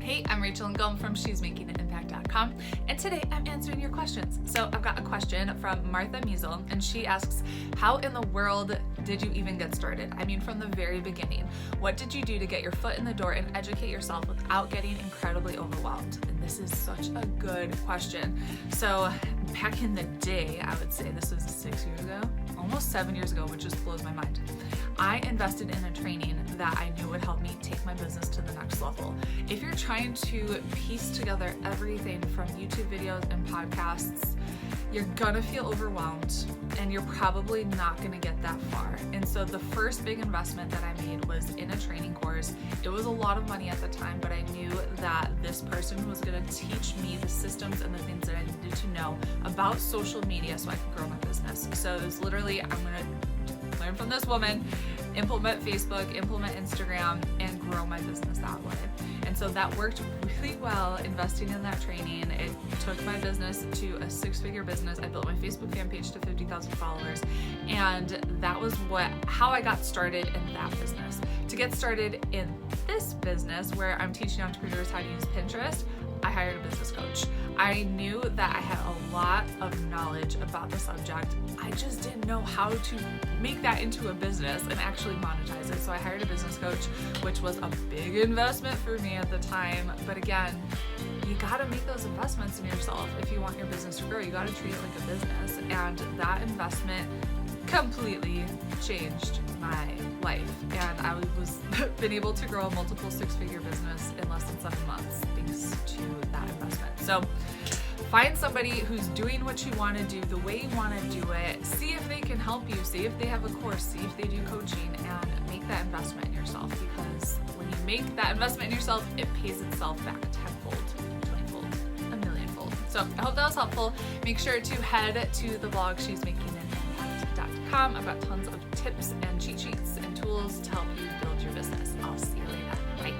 Hey, I'm Rachel Ngom from She'sMakingAnImpact.com, and today I'm answering your questions. So I've got a question from Martha Measle, and she asks, how in the world did you even get started? I mean, from the very beginning. What did you do to get your foot in the door and educate yourself without getting incredibly overwhelmed? And this is such a good question. So back in the day, I would say this was 6 years ago, almost 7 years ago, which just blows my mind. I invested in a training that I knew would help me take my business to the next level. If you're trying to piece together everything from YouTube videos and podcasts, you're gonna feel overwhelmed and you're probably not gonna get that far. And so the first big investment that I made was in a training course. It was a lot of money at the time, but I knew that this person was gonna teach me the systems and the things that I needed to know about social media so I could grow my business. So it was literally, I'm gonna learn from this woman, implement Facebook, implement Instagram, and grow my business that way. And so that worked really well, investing in that training. It took my business to a 6-figure business. I built my Facebook fan page to 50,000 followers. And that was how I got started in that business. To get started in this business where I'm teaching entrepreneurs how to use Pinterest, I hired a business coach. I knew that I had a lot of knowledge about the subject. I just didn't know how to make that into a business and actually monetize it. So I hired a business coach, which was a big investment for me at the time. But again, you gotta make those investments in yourself if you want your business to grow. You gotta treat it like a business. And that investment completely changed my life. And I was been able to grow a multiple 6-figure business in less than 7 months thanks to that investment. So find somebody who's doing what you want to do the way you want to do it. See if they can help you. See if they have a course. See if they do coaching, and make that investment in yourself, because when you make that investment in yourself, it pays itself back tenfold, 20-fold, a millionfold. So I hope that was helpful. Make sure to head to the blog She'sMakingAnImpact.com. I've got tons of tips and cheat sheets and tools to help you build your business. I'll see you later. Bye.